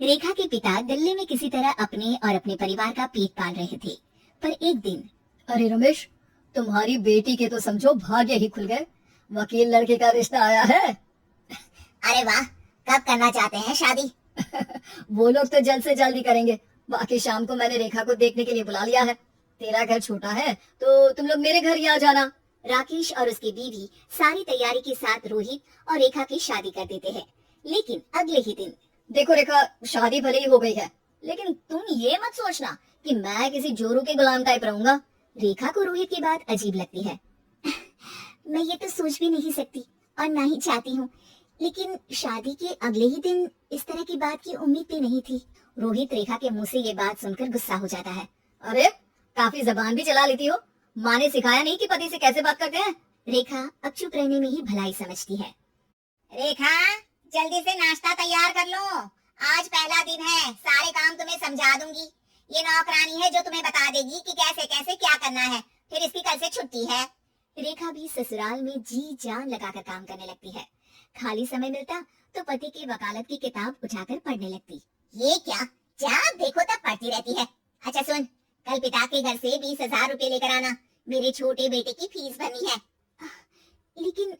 रेखा के पिता दिल्ली में किसी तरह अपने और अपने परिवार का पेट पाल रहे थे। पर एक दिन अरे रमेश, तुम्हारी बेटी के तो समझो भाग्य ही खुल गए। वकील लड़के का रिश्ता आया है। अरे वाह, कब करना चाहते हैं शादी? वो लोग तो जल्द से जल्द ही करेंगे। बाकी शाम को मैंने रेखा को देखने के लिए बुला लिया है। तेरा घर छोटा है तो तुम लोग मेरे घर ही आ जाना। राकेश और उसकी बीवी सारी तैयारी के साथ रोहित और रेखा की शादी कर देते हैं। लेकिन अगले ही दिन देखो रेखा, शादी भले ही हो गई है, लेकिन तुम ये मत सोचना कि मैं किसी जोरू के गुलाम टाइप रहूंगा। रेखा को रोहित की बात अजीब लगती है। मैं ये तो सोच भी नहीं सकती और ना ही चाहती हूँ, लेकिन शादी के अगले ही दिन इस तरह की बात की उम्मीद भी नहीं थी। रोहित रेखा के मुंह से ये बात सुनकर गुस्सा हो जाता है। अरे, काफी जबान भी चला लेती हो। माँ ने सिखाया नहीं कि पति से कैसे बात करते हैं? रेखा अब चुप रहने में ही भलाई समझती है। रेखा, जल्दी से नाश्ता तैयार कर लो। आज पहला दिन है, सारे काम तुम्हें समझा दूंगी। ये नौकरानी है जो तुम्हें बता देगी कि कैसे कैसे क्या करना है। फिर इसकी कल से छुट्टी है। रेखा भी ससुराल में जी जान लगाकर काम करने लगती है। खाली समय मिलता तो पति की वकालत की किताब उठाकर पढ़ने लगती। ये क्या, जब देखो तब पढ़ती रहती है। अच्छा सुन, कल पिता के घर से 20,000 रुपए लेकर आना। मेरे छोटे बेटे की फीस भरनी है। लेकिन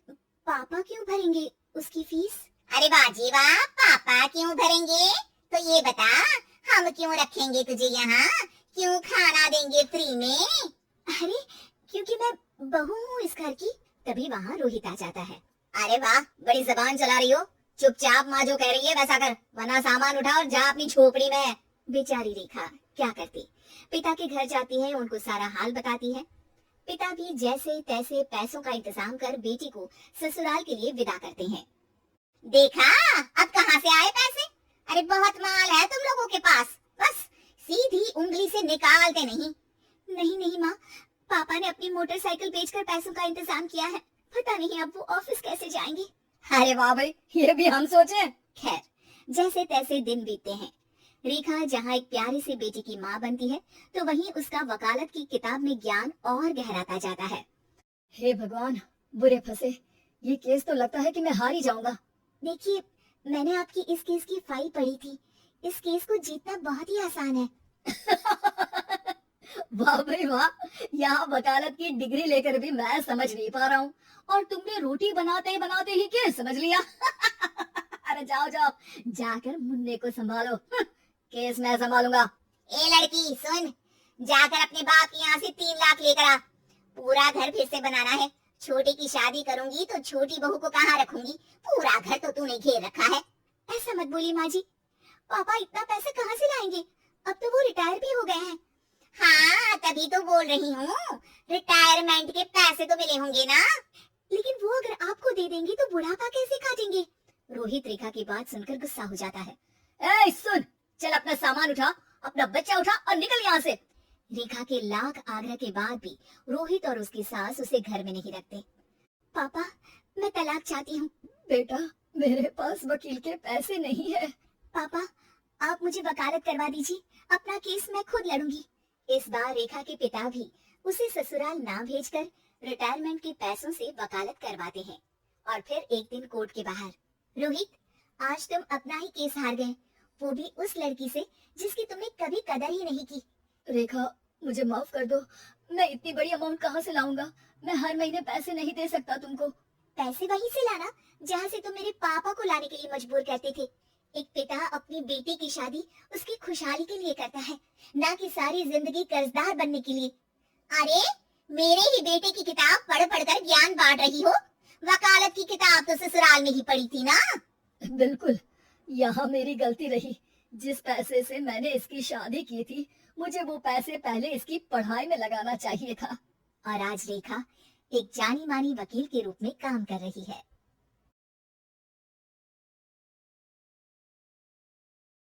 पापा क्यों भरेंगे उसकी फीस? अरे वाह जी वाह, पापा क्यों भरेंगे? तो ये बता, हम क्यों रखेंगे तुझे यहाँ? क्यों खाना देंगे फ्री में? अरे, क्योंकि मैं बहू हूँ इस घर की। तभी वहाँ रोहित आ जाता है। अरे वाह, बड़ी जबान चला रही हो। चुपचाप माँ जो कह रही है वैसा कर, वरना सामान उठा और जा अपनी झोपड़ी में। बेचारी रेखा क्या करती, पिता के घर जाती है, उनको सारा हाल बताती है। पिता भी जैसे तैसे पैसों का इंतजाम कर बेटी को ससुराल के लिए विदा करते हैं। देखा, अब कहाँ से आए पैसे? अरे बहुत माल है तुम लोगों के पास, बस सीधी उंगली से निकालते नहीं। नहीं नहीं माँ, पापा ने अपनी मोटरसाइकिल बेचकर पैसों का इंतजाम किया है। पता नहीं अब वो ऑफिस कैसे जाएंगे। अरे वाह भाई, ये भी हम सोचे। खैर, जैसे तैसे दिन बीतते हैं। रेखा जहाँ एक प्यारी सी बेटी की माँ बनती है, तो वहीं उसका वकालत की किताब में ज्ञान और गहराता जाता है। हे भगवान, बुरे फंसे। ये केस तो लगता है कि मैं हार ही जाऊंगा। देखिए, मैंने आपकी इस केस की फाइल पढ़ी थी। इस केस को जीतना बहुत ही आसान है। वाह भाई वाह, यहाँ वकालत की डिग्री लेकर भी मैं समझ नहीं पा रहा हूँ, और तुमने रोटी बनाते बनाते ही केस समझ लिया। अरे जाओ जाओ, जाकर मुन्ने को संभालो। केस मैं संभालूंगा। ए लड़की सुन, जाकर अपने बाप के यहाँ से 3 लाख लेकर आ। पूरा घर फिर से बनाना है। छोटी की शादी करूंगी तो छोटी बहू को कहाँ रखूंगी? पूरा घर तो तूने घेर रखा है। ऐसा मत बोलिए माँ जी, पापा इतना पैसे कहाँ से लाएंगे? अब तो वो रिटायर भी हो गए हैं। हाँ, तभी तो बोल रही हूँ, रिटायरमेंट के पैसे तो मिले होंगे ना। लेकिन वो अगर आपको दे देंगे तो बुढ़ापा कैसे काटेंगे? रोहित रेखा की बात सुनकर गुस्सा हो जाता है। ए सुन, चल अपना सामान उठा, अपना बच्चा उठा और निकल यहाँ से। रेखा के लाख आग्रह के बाद भी रोहित और उसकी सास उसे घर में नहीं रखते। पापा, मैं तलाक चाहती हूँ। बेटा, मेरे पास वकील के पैसे नहीं है। पापा, आप मुझे वकालत करवा दीजिए, अपना केस मैं खुद लड़ूंगी। इस बार रेखा के पिता भी उसे ससुराल ना भेजकर रिटायरमेंट के पैसों से वकालत करवाते हैं। और फिर एक दिन कोर्ट के बाहर, रोहित, आज तुम अपना ही केस हार गए, वो भी उस लड़की से जिसकी तुमने कभी कदर ही नहीं की। रेखा, मुझे माफ कर दो। मैं इतनी बड़ी अमाउंट कहाँ से लाऊंगा? मैं हर महीने पैसे नहीं दे सकता तुमको। पैसे वहीं से लाना जहाँ से तुम मेरे पापा को लाने के लिए मजबूर करते थे। एक पिता अपनी बेटी की शादी उसकी खुशहाली के लिए करता है, ना कि सारी जिंदगी कर्जदार बनने के लिए। अरे, मेरे ही बेटे की किताब पढ़ पढ़ कर ज्ञान बांट रही हो। वकालत की किताब तो ससुराल में ही पढ़ी थी ना। बिल्कुल, यहाँ मेरी गलती रही। जिस पैसे से मैंने इसकी शादी की थी, मुझे वो पैसे पहले इसकी पढ़ाई में लगाना चाहिए था। और आज रेखा एक जानी मानी वकील के रूप में काम कर रही है।